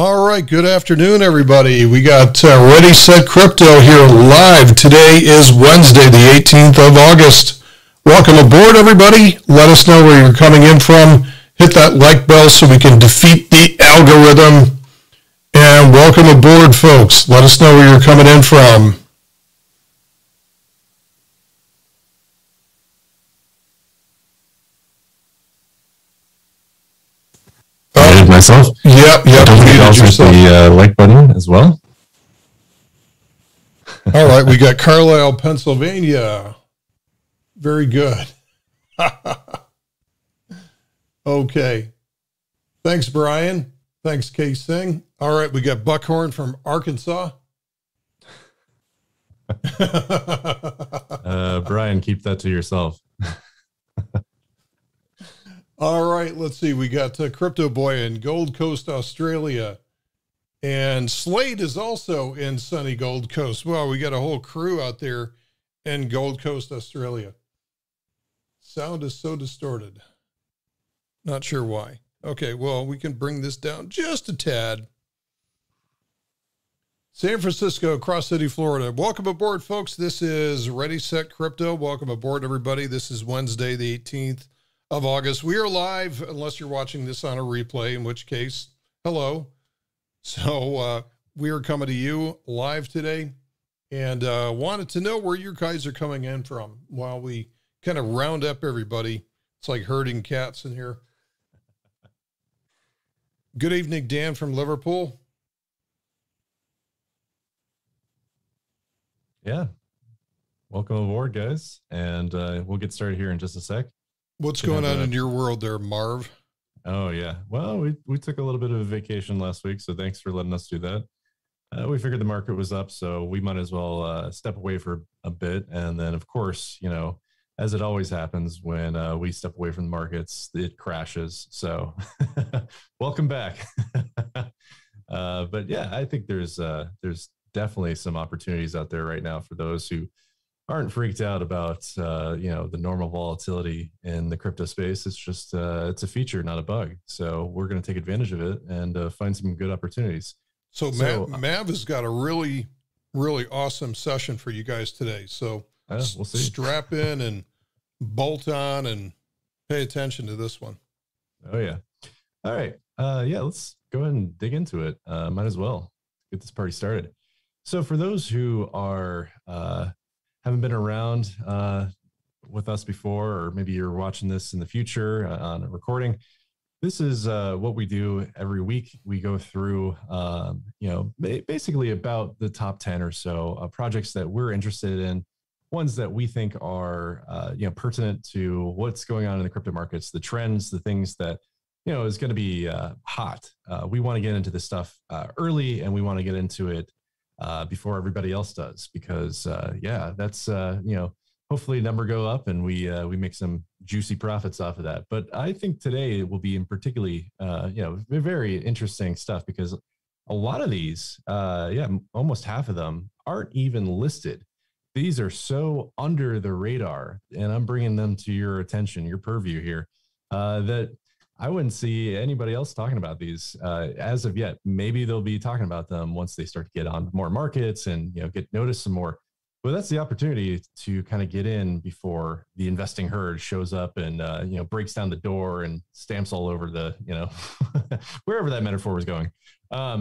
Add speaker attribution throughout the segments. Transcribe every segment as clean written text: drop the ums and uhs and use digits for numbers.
Speaker 1: All right, good afternoon, everybody. We got ReadySetCrypto here live. Today is Wednesday, the 18th of August. Welcome aboard, everybody. Let us know where you're coming in from. Hit that like bell so we can defeat the algorithm. And welcome aboard, folks. Let us know where you're coming in from.
Speaker 2: Myself.
Speaker 1: Yep.
Speaker 2: Don't forget also hit the like button as well.
Speaker 1: All right, we got Carlisle, Pennsylvania. Very good. Okay. Thanks, Brian. Thanks, K. Singh. All right, we got Buckhorn from Arkansas.
Speaker 2: Brian, keep that to yourself.
Speaker 1: All right, let's see. We got Crypto Boy in Gold Coast, Australia. And Slade is also in sunny Gold Coast. Well, we got a whole crew out there in Gold Coast, Australia. Sound is so distorted. Not sure why. Okay, well, we can bring this down just a tad. San Francisco, Cross City, Florida. Welcome aboard, folks. This is ReadySetCrypto. Welcome aboard, everybody. This is Wednesday, the 18th of August. We are live, unless you're watching this on a replay, in which case, hello. So we are coming to you live today, and wanted to know where you guys are coming in from while we kind of round up everybody. It's like herding cats in here. Good evening, Dan from Liverpool.
Speaker 2: Yeah. Welcome aboard, guys. And we'll get started here in just a sec.
Speaker 1: What's going on in your world there, Marv?
Speaker 2: Oh, yeah. Well, we took a little bit of a vacation last week, so thanks for letting us do that. We figured the market was up, so we might as well step away for a bit. And then, of course, you know, as it always happens when we step away from the markets, it crashes. So welcome back. But yeah, I think there's definitely some opportunities out there right now for those who aren't freaked out about you know, the normal volatility in the crypto space. It's just it's a feature, not a bug. So we're going to take advantage of it and find some good opportunities.
Speaker 1: So Mav has got a really awesome session for you guys today. So
Speaker 2: we'll see.
Speaker 1: Strap in and bolt on and pay attention to this one.
Speaker 2: Oh yeah. All right. Yeah, let's go ahead and dig into it. Might as well get this party started. So for those who are haven't been around with us before, or maybe you're watching this in the future on a recording, this is what we do every week. We go through, you know, basically about the top 10 or so projects that we're interested in, ones that we think are, you know, pertinent to what's going on in the crypto markets, the trends, the things that, you know, is going to be hot. We want to get into this stuff early, and we want to get into it before everybody else does, because yeah, that's you know, hopefully number go up and we make some juicy profits off of that. But I think today will be in particularly you know, very interesting stuff, because a lot of these yeah, almost half of them aren't even listed. These are so under the radar, and I'm bringing them to your attention, your purview here, that I wouldn't see anybody else talking about these as of yet. Maybe they'll be talking about them once they start to get on more markets and, you know, get noticed some more. But that's the opportunity to kind of get in before the investing herd shows up and, you know, breaks down the door and stamps all over the, you know, wherever that metaphor was going.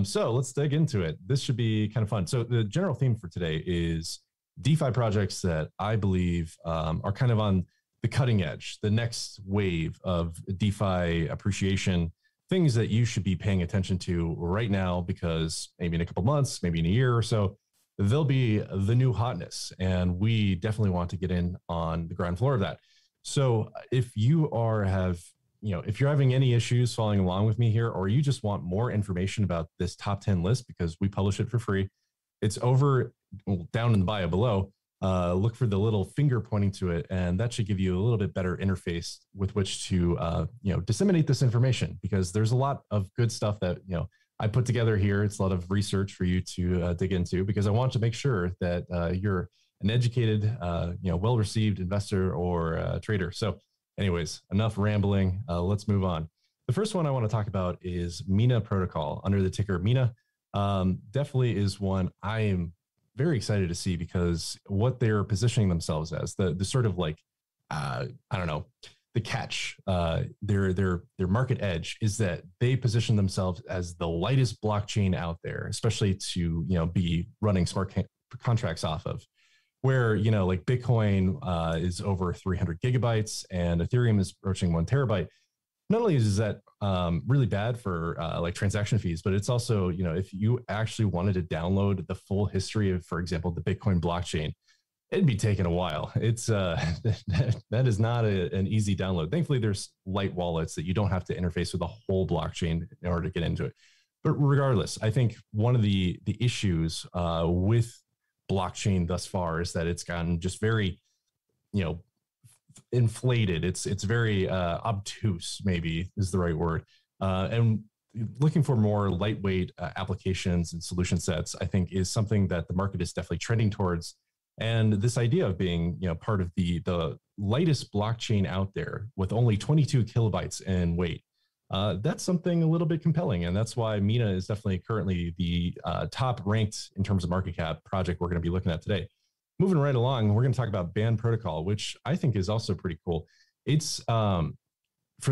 Speaker 2: So let's dig into it. This should be kind of fun. So the general theme for today is DeFi projects that I believe are kind of on the cutting edge, the next wave of DeFi appreciation, things that you should be paying attention to right now, because maybe in a couple months, maybe in a year or so, they'll be the new hotness. And we definitely want to get in on the ground floor of that. So if you if you're having any issues following along with me here, or you just want more information about this top 10 list, because we publish it for free, it's over down in the bio below. Look for the little finger pointing to it, and that should give you a little bit better interface with which to you know, disseminate this information, because there's a lot of good stuff that, you know, I put together here. It's a lot of research for you to dig into, because I want to make sure that you're an educated, you know, well-received investor or trader. So anyways, enough rambling. Let's move on. The first one I want to talk about is Mina Protocol under the ticker Mina. Definitely is one I am very excited to see because what they're positioning themselves as, the sort of like, I don't know, the catch, their market edge is that they position themselves as the lightest blockchain out there, especially to, be running smart contracts off of. Where, like Bitcoin is over 300 gigabytes and Ethereum is approaching 1 terabyte. Not only is that really bad for like transaction fees, but it's also, if you actually wanted to download the full history of, for example, the Bitcoin blockchain, it'd be taking a while. It's that is not an easy download. Thankfully, there's light wallets that you don't have to interface with the whole blockchain in order to get into it. But regardless, I think one of the issues with blockchain thus far is that it's gotten just very, inflated. It's very obtuse, maybe is the right word. And looking for more lightweight applications and solution sets, I think, is something that the market is definitely trending towards. And this idea of being, part of the lightest blockchain out there with only 22 kilobytes in weight, that's something a little bit compelling. And that's why Mina is definitely currently the top ranked in terms of market cap project we're going to be looking at today. Moving right along, we're going to talk about Band Protocol, which I think is also pretty cool. It's for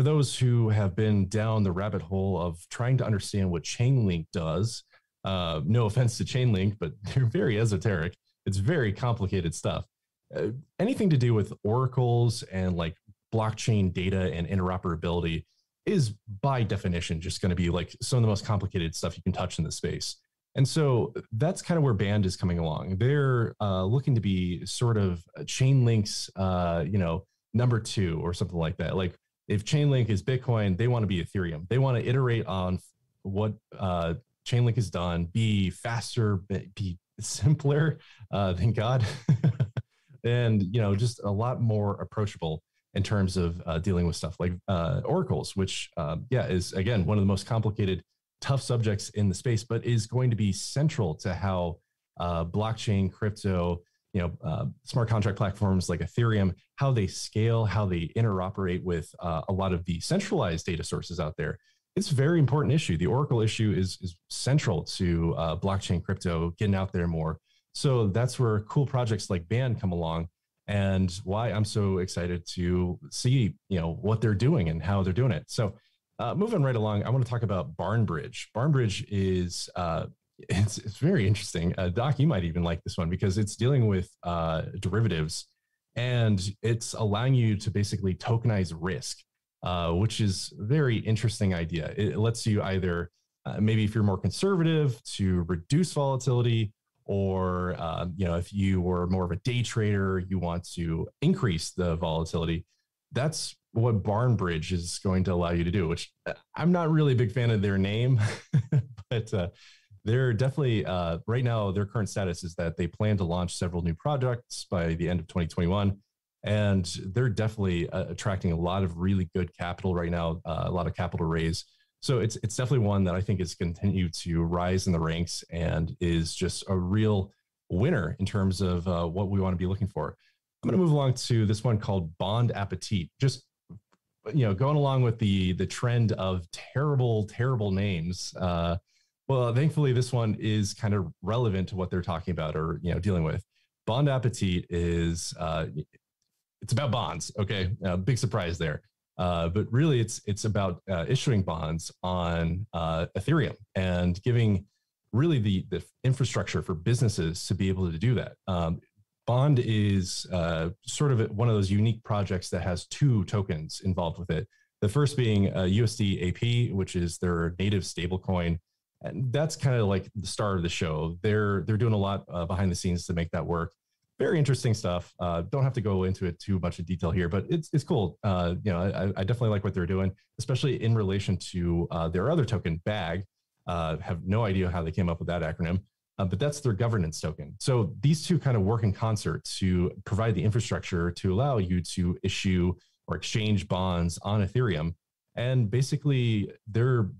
Speaker 2: those who have been down the rabbit hole of trying to understand what Chainlink does. No offense to Chainlink, but they're very esoteric. It's very complicated stuff. Anything to do with oracles and like blockchain data and interoperability is by definition just going to be like some of the most complicated stuff you can touch in the space. And so that's kind of where Band is coming along. They're looking to be sort of Chainlink's, number 2 or something like that. Like if Chainlink is Bitcoin, they want to be Ethereum. They want to iterate on what Chainlink has done, be faster, be simpler, thank God, and just a lot more approachable in terms of dealing with stuff like oracles, which is again one of the most complicated, tough subjects in the space, but is going to be central to how blockchain, crypto, smart contract platforms like Ethereum, how they scale, how they interoperate with a lot of the centralized data sources out there. It's a very important issue. The Oracle issue is central to blockchain crypto getting out there more. So that's where cool projects like Band come along, and why I'm so excited to see what they're doing and how they're doing it. So moving right along, I want to talk about Barnbridge. Barnbridge is it's very interesting. Doc, you might even like this one because it's dealing with derivatives, and it's allowing you to basically tokenize risk. Which is a very interesting idea. It lets you either, maybe if you're more conservative, to reduce volatility, or if you were more of a day trader, you want to increase the volatility. That's what Barnbridge is going to allow you to do, which I'm not really a big fan of their name, but they're definitely, right now, their current status is that they plan to launch several new projects by the end of 2021. And they're definitely attracting a lot of really good capital right now, a lot of capital raise. So it's definitely one that I think is continued to rise in the ranks and is just a real winner in terms of what we want to be looking for. I'm going to move along to this one called Bond Appetit. Just going along with the trend of terrible names. Well, thankfully, this one is kind of relevant to what they're talking about or dealing with. Bond Appetit is it's about bonds. Okay. Big surprise there. But really it's about issuing bonds on Ethereum and giving really the infrastructure for businesses to be able to do that. Bond is sort of one of those unique projects that has 2 tokens involved with it. The first being USD AP, which is their native stablecoin. And that's kind of like the star of the show. They're doing a lot behind the scenes to make that work. Very interesting stuff. Don't have to go into it too much in detail here, but it's cool. I definitely like what they're doing, especially in relation to their other token, BAG. Have no idea how they came up with that acronym, but that's their governance token. So these two kind of work in concert to provide the infrastructure to allow you to issue or exchange bonds on Ethereum. And basically their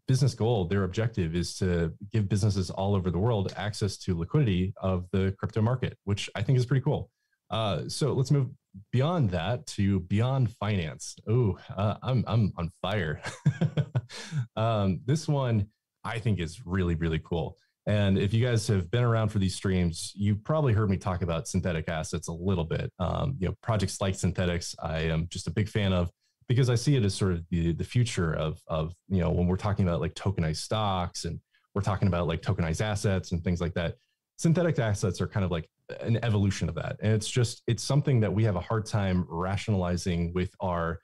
Speaker 2: business goal, their objective is to give businesses all over the world access to liquidity of the crypto market, which I think is pretty cool. So let's move beyond that to beyond finance. Oh, I'm on fire. This one I think is really, really cool. And if you guys have been around for these streams, you've probably heard me talk about synthetic assets a little bit. Projects like synthetics, I am just a big fan of because I see it as sort of the future of when we're talking about like tokenized stocks and we're talking about like tokenized assets and things like that. Synthetic assets are kind of like an evolution of that. And it's something that we have a hard time rationalizing with our,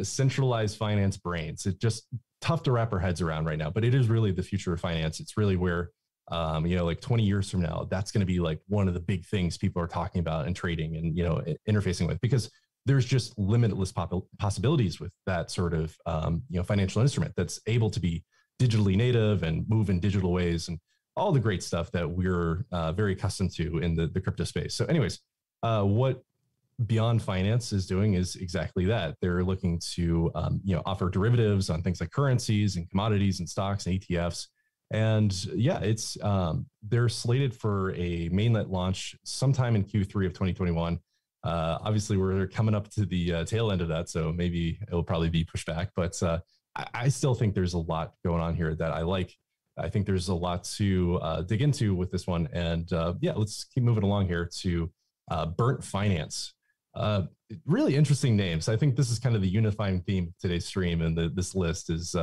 Speaker 2: centralized finance brains. It's just tough to wrap our heads around right now, but it is really the future of finance. It's really where, like 20 years from now, that's going to be like one of the big things people are talking about and trading and, interfacing with, because there's just limitless possibilities with that sort of, financial instrument that's able to be digitally native and move in digital ways and all the great stuff that we're very accustomed to in the crypto space. So anyways, what Beyond Finance is doing is exactly that. They're looking to, offer derivatives on things like currencies and commodities and stocks and ETFs. And yeah, they're slated for a mainnet launch sometime in Q3 of 2021. Obviously, we're coming up to the tail end of that, so maybe it'll probably be pushed back. But I still think there's a lot going on here that I like. I think there's a lot to dig into with this one. And let's keep moving along here to Burnt Finance. Really interesting names. I think this is kind of the unifying theme of today's stream, and this list is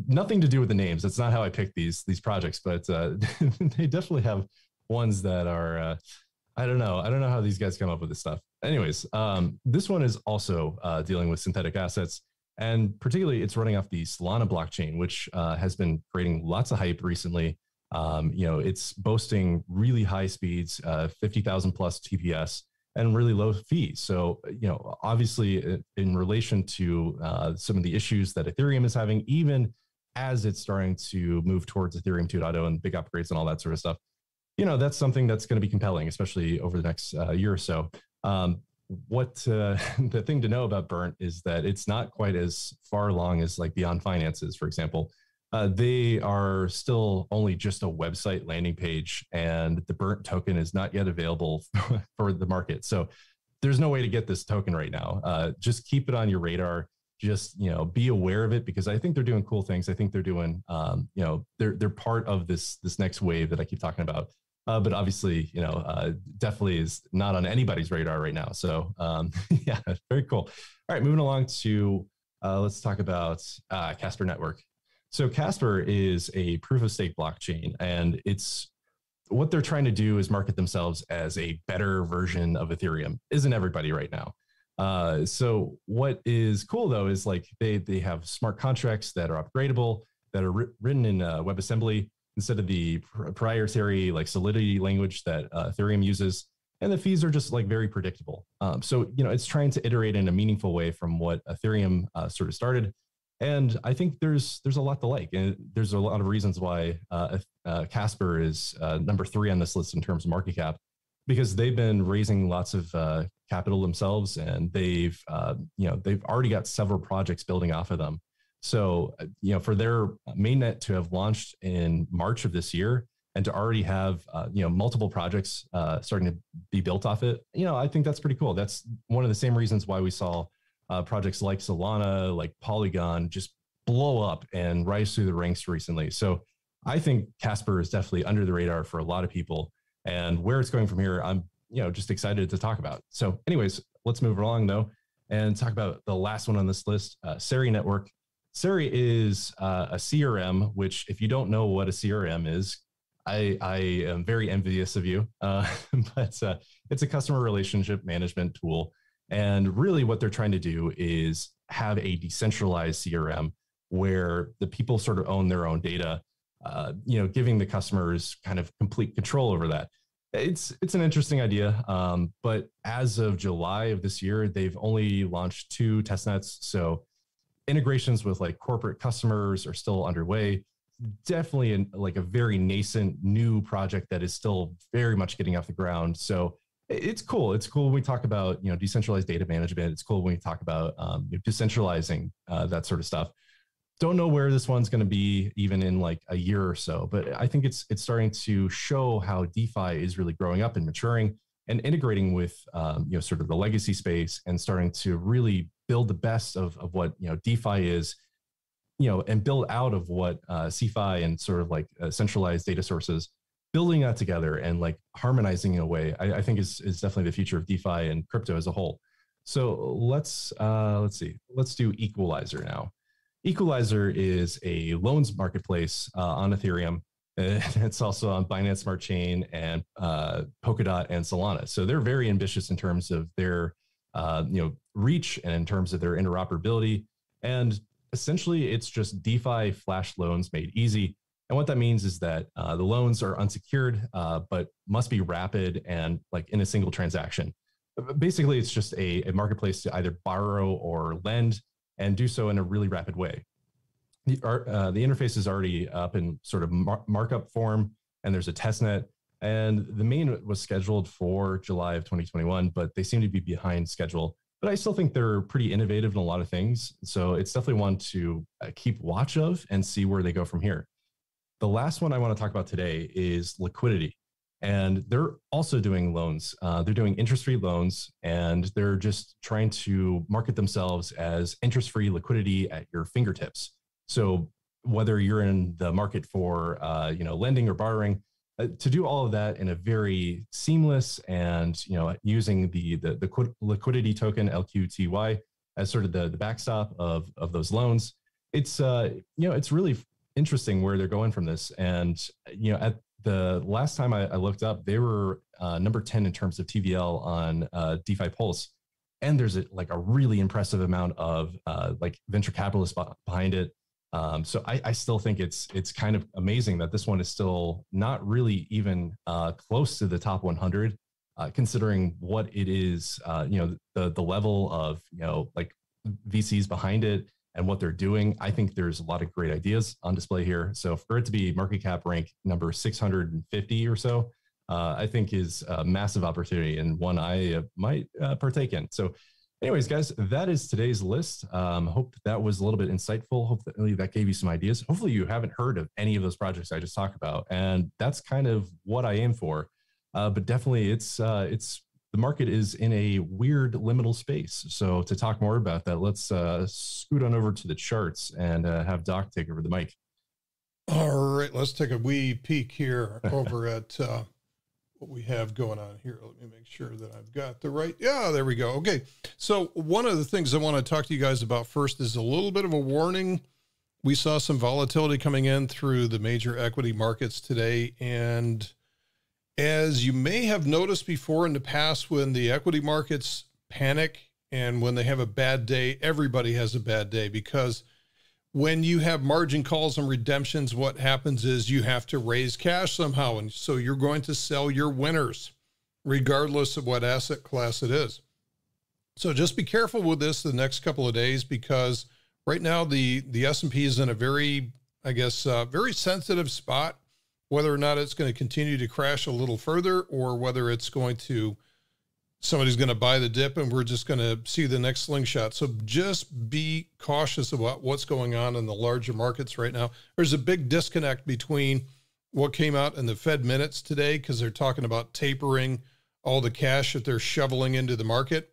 Speaker 2: nothing to do with the names. That's not how I picked these projects, but they definitely have ones that are I don't know how these guys come up with this stuff. Anyways, this one is also dealing with synthetic assets, and particularly it's running off the Solana blockchain, which has been creating lots of hype recently. It's boasting really high speeds, 50,000 plus TPS, and really low fees. So, obviously in relation to some of the issues that Ethereum is having, even as it's starting to move towards Ethereum 2.0 and big upgrades and all that sort of stuff, that's something that's going to be compelling, especially over the next year or so. The thing to know about Burnt is that it's not quite as far along as like Beyond Finances, for example. They are still only just a website landing page, and the Burnt token is not yet available for the market. So there's no way to get this token right now. Just keep it on your radar. Just, be aware of it, because I think they're doing cool things. I think they're doing, they're part of this next wave that I keep talking about. But obviously, definitely is not on anybody's radar right now. So yeah, very cool. All right, moving along to, let's talk about Casper Network. So Casper is a proof of stake blockchain, and what they're trying to do is market themselves as a better version of Ethereum. Isn't everybody right now? So what is cool though is like they have smart contracts that are upgradable, that are written in WebAssembly instead of the proprietary like Solidity language that Ethereum uses, and the fees are just like very predictable. So it's trying to iterate in a meaningful way from what Ethereum sort of started. And I think there's a lot to like, and there's a lot of reasons why Casper is number 3 on this list in terms of market cap, because they've been raising lots of capital themselves, and they've already got several projects building off of them. So for their mainnet to have launched in March of this year and to already have multiple projects starting to be built off it, I think that's pretty cool. That's one of the same reasons why we saw projects like Solana, like Polygon, just blow up and rise through the ranks recently. So I think Casper is definitely under the radar for a lot of people, and where it's going from here, I'm just excited to talk about. So anyways, let's move along though and talk about the last one on this list, Seri Network. Seri is a CRM, which if you don't know what a CRM is, I am very envious of you, but it's a customer relationship management tool. And really what they're trying to do is have a decentralized CRM where the people sort of own their own data, giving the customers kind of complete control over that. It's an interesting idea, but as of July of this year, they've only launched 2 testnets. So integrations with like corporate customers are still underway. Definitely like a very nascent new project that is still very much getting off the ground. So it's cool. It's cool when we talk about, decentralized data management. It's cool when we talk about decentralizing that sort of stuff. Don't know where this one's going to be even in like a year or so, but I think it's starting to show how DeFi is really growing up and maturing. and integrating with, sort of the legacy space and starting to really build the best of what, DeFi is, and build out of what CeFi and sort of like centralized data sources, building that together and like harmonizing in a way, I think is definitely the future of DeFi and crypto as a whole. So let's see, let's do Equalizer now. Equalizer is a loans marketplace on Ethereum. It's also on Binance Smart Chain and Polkadot and Solana. So they're very ambitious in terms of their reach and in terms of their interoperability. And essentially, it's just DeFi flash loans made easy. And what that means is that the loans are unsecured, but must be rapid and like in a single transaction. Basically, it's just a marketplace to either borrow or lend and do so in a really rapid way. The interface is already up in sort of markup form, and there's a testnet. And the main was scheduled for July of 2021, but they seem to be behind schedule. But I still think they're pretty innovative in a lot of things. So it's definitely one to keep watch of and see where they go from here. The last one I want to talk about today is Liquidity. And they're also doing loans. They're doing interest-free loans, and they're just trying to market themselves as interest-free liquidity at your fingertips. So whether you're in the market for lending or borrowing, to do all of that in a very seamless and using the liquidity token LQTY as sort of the backstop of those loans, it's it's really interesting where they're going from this. And at the last time I looked up, they were number 10 in terms of TVL on DeFi Pulse, and there's a really impressive amount of venture capitalists behind it. So I still think it's kind of amazing that this one is still not really even close to the top 100, considering what it is, the level of, VCs behind it and what they're doing. I think there's a lot of great ideas on display here. So for it to be market cap rank number 650 or so, I think is a massive opportunity and one I might partake in. So anyways, guys, that is today's list. Hope that was a little bit insightful. Hopefully that gave you some ideas. Hopefully you haven't heard of any of those projects I just talked about. And that's kind of what I aim for. But definitely it's the market is in a weird liminal space. So to talk more about that, let's scoot on over to the charts and have Doc take over the mic.
Speaker 1: All right, let's take a wee peek here over at what we have going on here. Let me make sure that I've got the right. Yeah, there we go. Okay. So one of the things I want to talk to you guys about first is a little bit of a warning. We saw some volatility coming in through the major equity markets today. And as you may have noticed before in the past, when the equity markets panic and when they have a bad day, everybody has a bad day, because when you have margin calls and redemptions, what happens is you have to raise cash somehow. And so you're going to sell your winners, regardless of what asset class it is. So just be careful with this the next couple of days, because right now the S&P is in a very, very sensitive spot, whether or not it's going to continue to crash a little further or whether it's going to, somebody's going to buy the dip and we're just going to see the next slingshot. So just be cautious about what's going on in the larger markets right now. There's a big disconnect between what came out in the Fed minutes today, because they're talking about tapering all the cash that they're shoveling into the market.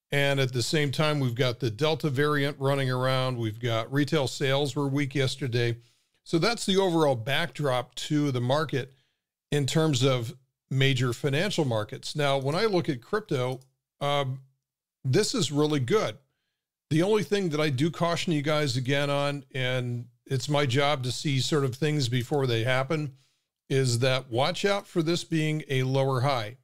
Speaker 1: And at the same time, we've got the Delta variant running around. We've got retail sales were weak yesterday. So that's the overall backdrop to the market in terms of major financial markets. Now, when I look at crypto, this is really good. The only thing that I do caution you guys again on, and it's my job to see sort of things before they happen, is that watch out for this being a lower high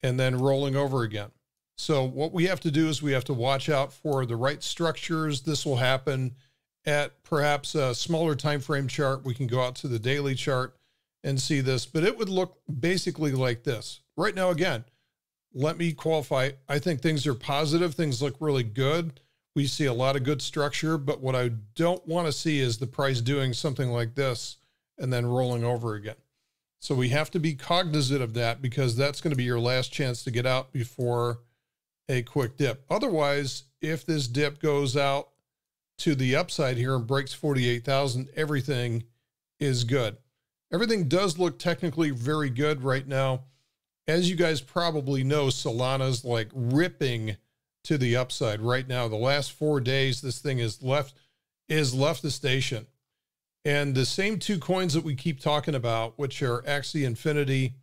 Speaker 1: and then rolling over again. So what we have to do is we have to watch out for the right structures. This will happen at perhaps a smaller time frame chart. We can go out to the daily chart and see this, but it would look basically like this. Right now, again, let me qualify. I think things are positive. Things look really good. We see a lot of good structure, but what I don't want to see is the price doing something like this and then rolling over again. So we have to be cognizant of that, because that's going to be your last chance to get out before a quick dip. Otherwise, if this dip goes out to the upside here and breaks 48,000, everything is good. Everything does look technically very good right now. as you guys probably know, Solana's like ripping to the upside right now. The last 4 days, this thing has left the station. And the same two coins that we keep talking about, which are Axie Infinity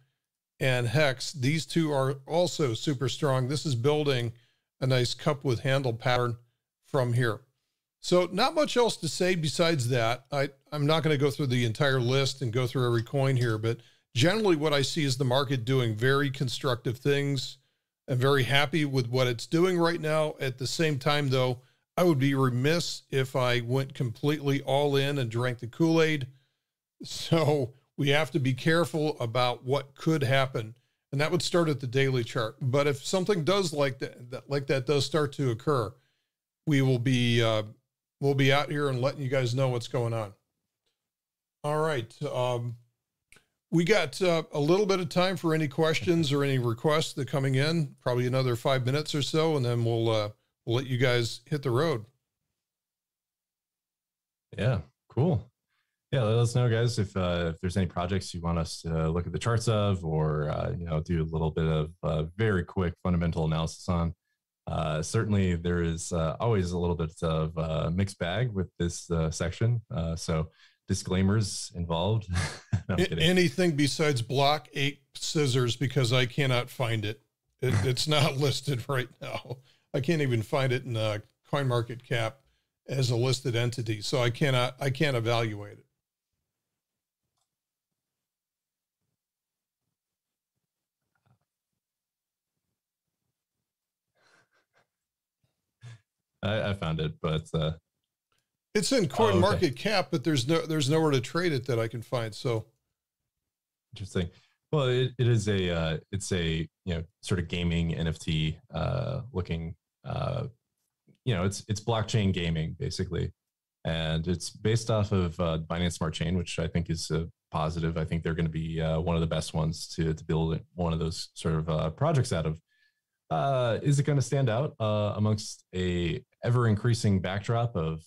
Speaker 1: and Hex, these two are also super strong. This is building a nice cup with handle pattern from here. So not much else to say besides that. I'm not going to go through the entire list and go through every coin here, but generally what I see is the market doing very constructive things. I'm very happy with what it's doing right now. At the same time, though, I would be remiss if I went completely all in and drank the Kool-Aid. So we have to be careful about what could happen. And that would start at the daily chart. But if something does like that does start to occur, we will be, we'll be out here and letting you guys know what's going on. All right. We got a little bit of time for any questions or any requests that are coming in, probably another 5 minutes or so, and then we'll let you guys hit the road.
Speaker 2: Yeah, cool. Yeah, let us know, guys, if there's any projects you want us to look at the charts of, or do a little bit of very quick fundamental analysis on. Certainly, there is always a little bit of mixed bag with this section. So disclaimers involved. No,
Speaker 1: anything besides block 8 scissors, because I cannot find it. It's not listed right now. I can't even find it in CoinMarketCap as a listed entity, so I can't evaluate it.
Speaker 2: I found it, but
Speaker 1: it's in CoinMarketCap, but there's nowhere to trade it that I can find. So
Speaker 2: interesting. Well, it is it's a sort of gaming NFT looking it's blockchain gaming basically, and it's based off of Binance Smart Chain, which I think is a positive. I think they're going to be one of the best ones to build one of those sort of projects out of. Is it going to stand out amongst a ever increasing backdrop of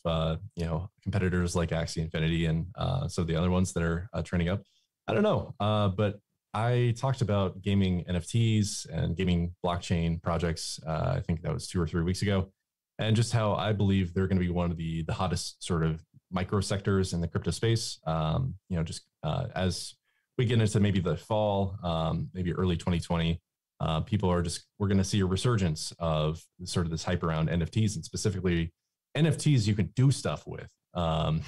Speaker 2: competitors like Axie Infinity and some of the other ones that are trending up? I don't know, but I talked about gaming NFTs and gaming blockchain projects. I think that was 2 or 3 weeks ago, and just how I believe they're going to be one of the hottest sort of micro sectors in the crypto space. As we get into maybe the fall, maybe early 2020. We're going to see a resurgence of sort of this hype around NFTs, and specifically NFTs you can do stuff with. I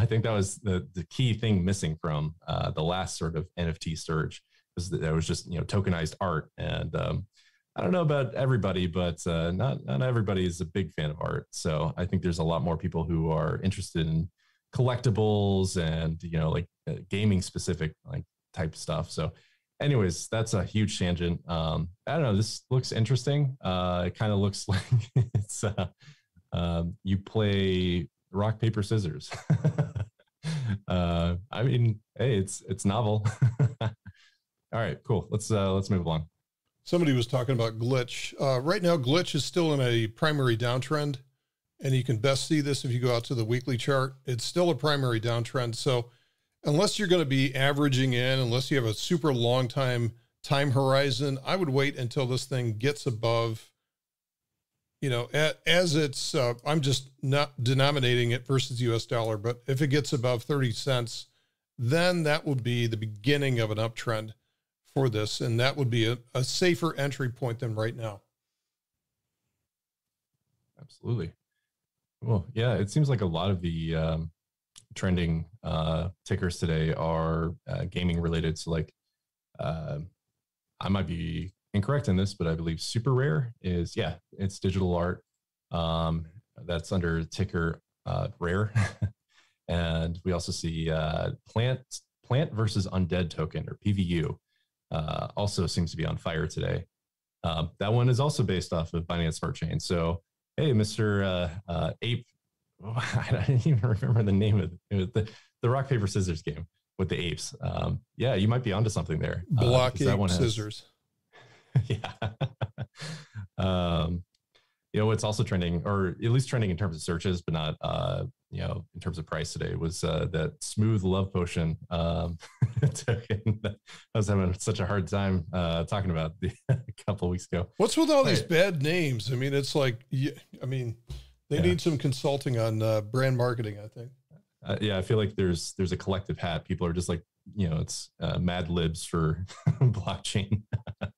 Speaker 2: think that was the key thing missing from the last sort of NFT surge, was that it was just, tokenized art. And I don't know about everybody, but not everybody is a big fan of art. So I think there's a lot more people who are interested in collectibles and, gaming specific type stuff. So anyways, that's a huge tangent. I don't know. This looks interesting. It kind of looks like it's you play rock, paper, scissors. I mean, hey, it's novel. All right, cool. Let's move along.
Speaker 1: Somebody was talking about Glitch. Right now, Glitch is still in a primary downtrend, and you can best see this if you go out to the weekly chart. It's still a primary downtrend. So unless you're going to be averaging in, unless you have a super long time horizon, I would wait until this thing gets above, as it's, I'm just not denominating it versus US dollar, but if it gets above 30 cents, then that would be the beginning of an uptrend for this. And that would be a safer entry point than right now.
Speaker 2: Absolutely. Well, yeah, it seems like a lot of the trending tickers today are gaming related. So I might be incorrect in this, but I believe Super Rare is, it's digital art. That's under ticker Rare. And we also see Plant versus Undead token, or PVU, also seems to be on fire today. That one is also based off of Binance Smart Chain. So, hey, Mr. Ape, I didn't even remember the name of it. It was the rock, paper, scissors game with the apes. Yeah, you might be onto something there.
Speaker 1: Block ape scissors.
Speaker 2: Yeah. What's also trending, or at least trending in terms of searches, but not, in terms of price today, was that Smooth Love Potion token that I was having such a hard time talking about a couple of weeks ago.
Speaker 1: What's with all these bad names? I mean, it's like, I mean, they need some consulting on brand marketing, I think.
Speaker 2: Yeah, I feel like there's a collective hat. People are just like, it's Mad Libs for blockchain. All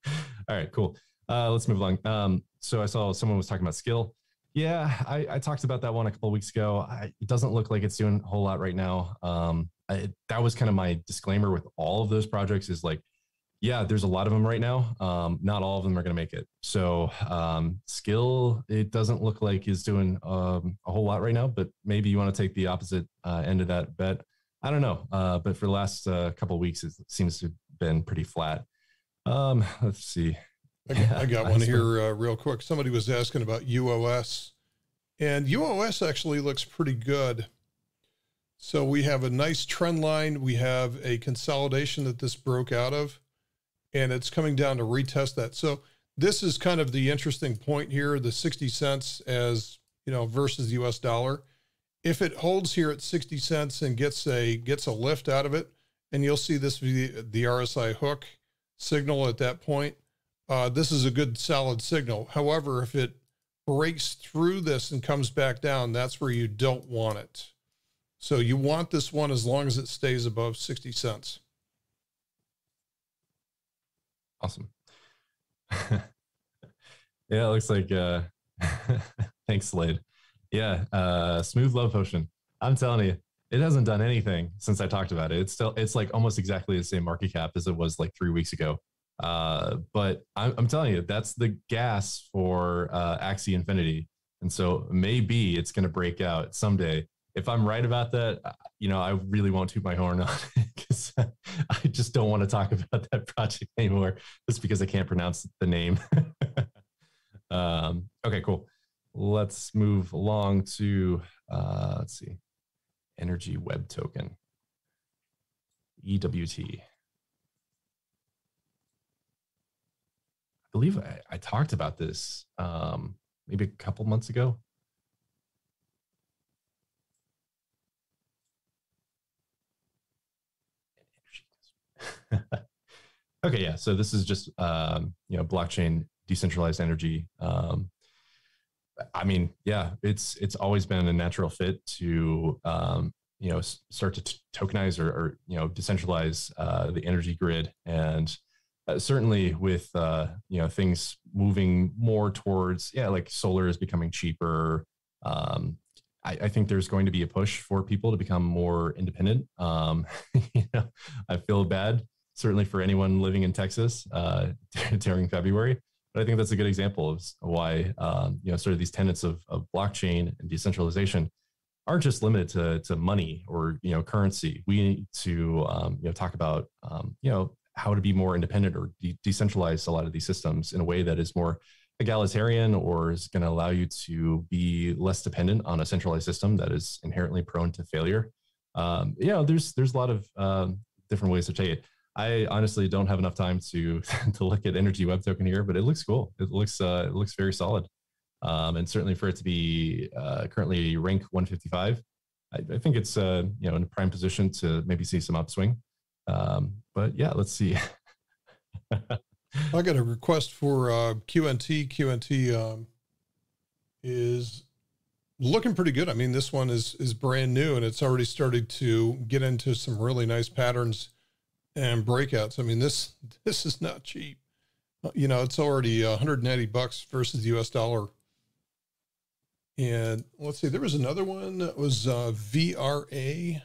Speaker 2: right, cool. Let's move along. So I saw someone was talking about Skill. Yeah, I talked about that one a couple of weeks ago. It doesn't look like it's doing a whole lot right now. That was kind of my disclaimer with all of those projects is like, yeah, there's a lot of them right now. Not all of them are going to make it. So Skill, it doesn't look like is doing a whole lot right now, but maybe you want to take the opposite end of that bet. I don't know. But for the last couple of weeks, it seems to have been pretty flat. Let's see.
Speaker 1: I got one here real quick. Somebody was asking about UOS, and UOS actually looks pretty good. So we have a nice trend line. We have a consolidation that this broke out of, and it's coming down to retest that. So this is kind of the interesting point here, the 60 cents as, versus the US dollar. If it holds here at 60 cents and gets a lift out of it, and you'll see this the RSI hook signal at that point, this is a good solid signal. However, if it breaks through this and comes back down, that's where you don't want it. So you want this one as long as it stays above 60 cents.
Speaker 2: Awesome. Yeah, it looks like, thanks, Slade. Yeah, Smooth Love Potion. I'm telling you, it hasn't done anything since I talked about it. It's like almost exactly the same market cap as it was like 3 weeks ago. But I'm telling you, that's the gas for Axie Infinity. And so maybe it's going to break out someday. If I'm right about that, I really won't toot my horn on it because I just don't want to talk about that project anymore just because I can't pronounce the name. Okay, cool. Let's move along to, let's see, Energy Web Token, EWT. I believe I talked about this maybe a couple months ago. Okay, yeah. So this is just blockchain decentralized energy. I mean, yeah, it's always been a natural fit to start to tokenize or decentralize the energy grid, and certainly with things moving more towards like solar is becoming cheaper. I think there's going to be a push for people to become more independent. I feel bad, certainly for anyone living in Texas during February, but I think that's a good example of why sort of these tenets of blockchain and decentralization aren't just limited to money or currency. We need to talk about how to be more independent or decentralize a lot of these systems in a way that is more egalitarian or is going to allow you to be less dependent on a centralized system that is inherently prone to failure. There's a lot of different ways to take it. I honestly don't have enough time to look at Energy Web Token here, but it looks cool. It looks very solid, and certainly for it to be currently rank 155, I think it's in a prime position to maybe see some upswing. But yeah, let's see.
Speaker 1: I got a request for QNT. QNT is looking pretty good. I mean, this one is brand new, and it's already started to get into some really nice patterns and breakouts. I mean, this is not cheap. It's already $190 versus the US dollar. And let's see, there was another one that was VRA.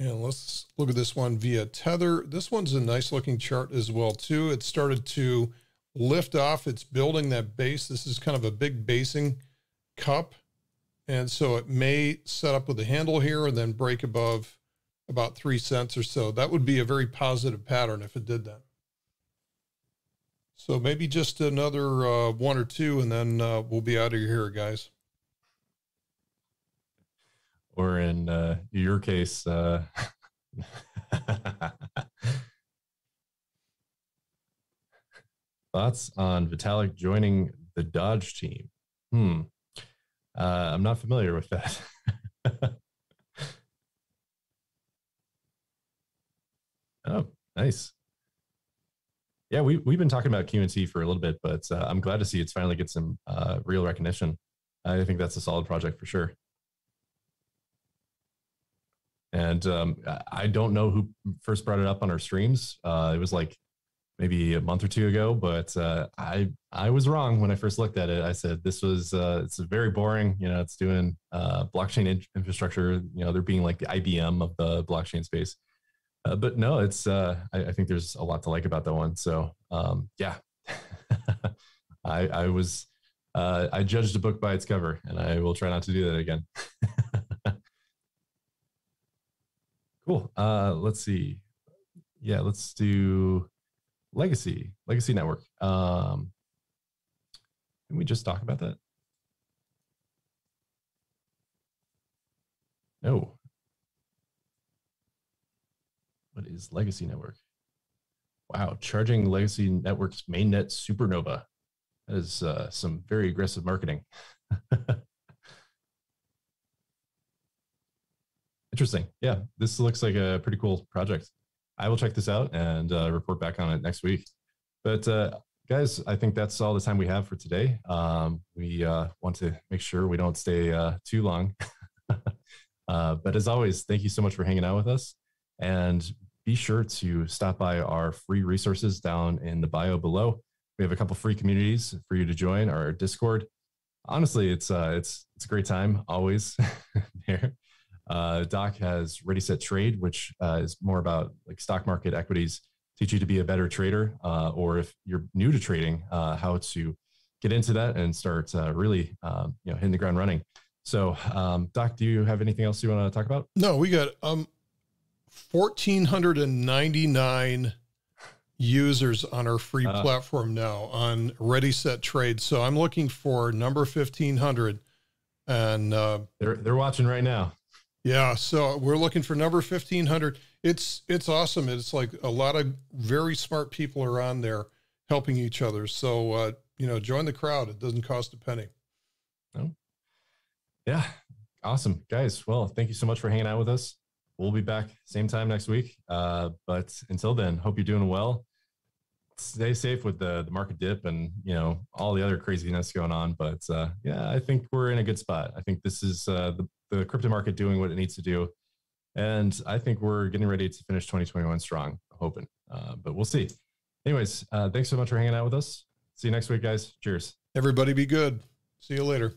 Speaker 1: And let's look at this one via Tether. This one's a nice looking chart as well too. It started to lift off. It's building that base. This is kind of a big basing cup. And so it may set up with a handle here and then break above about 3 cents or so. That would be a very positive pattern if it did that. So maybe just another one or two, and then we'll be out of here, guys.
Speaker 2: Or in your case, thoughts on Vitalik joining the Dodge team? I'm not familiar with that. Nice. Yeah, we've been talking about QNT for a little bit, but I'm glad to see it's finally get some real recognition. I think that's a solid project for sure. And I don't know who first brought it up on our streams. It was like maybe a month or two ago, but I was wrong when I first looked at it. I said this was it's very boring. You know, it's doing blockchain infrastructure. You know, they're being like the IBM of the blockchain space. But no, it's I think there's a lot to like about that one. So yeah, I was I judged a book by its cover, and I will try not to do that again. Cool. Let's see. Yeah, let's do Legacy Network. Can we just talk about that? No. What is Legacy Network? Wow, charging Legacy Network's mainnet supernova. That is some very aggressive marketing. Interesting. Yeah, this looks like a pretty cool project. I will check this out and report back on it next week. But guys, I think that's all the time we have for today. We want to make sure we don't stay too long. But as always, thank you so much for hanging out with us. And be sure to stop by our free resources down in the bio below. We have a couple free communities for you to join, our Discord. Honestly, it's a great time always there. Doc has ReadySetTrade, which is more about like stock market equities, teach you to be a better trader, or if you're new to trading, how to get into that and start really hitting the ground running. So, Doc, do you have anything else you want to talk about?
Speaker 1: No, we got 1,499 users on our free platform now on ReadySetTrade. So I'm looking for number 1,500, and
Speaker 2: they're watching right now.
Speaker 1: Yeah, so we're looking for number 1,500. It's awesome. It's like a lot of very smart people are on there helping each other. So join the crowd. It doesn't cost a penny.
Speaker 2: Oh. Yeah, awesome, guys. Well, thank you so much for hanging out with us. We'll be back same time next week. But until then, hope you're doing well. Stay safe with the market dip and all the other craziness going on. But yeah, I think we're in a good spot. I think this is the crypto market doing what it needs to do. And I think we're getting ready to finish 2021 strong, I'm hoping. But we'll see. Anyways, thanks so much for hanging out with us. See you next week, guys. Cheers.
Speaker 1: Everybody be good. See you later.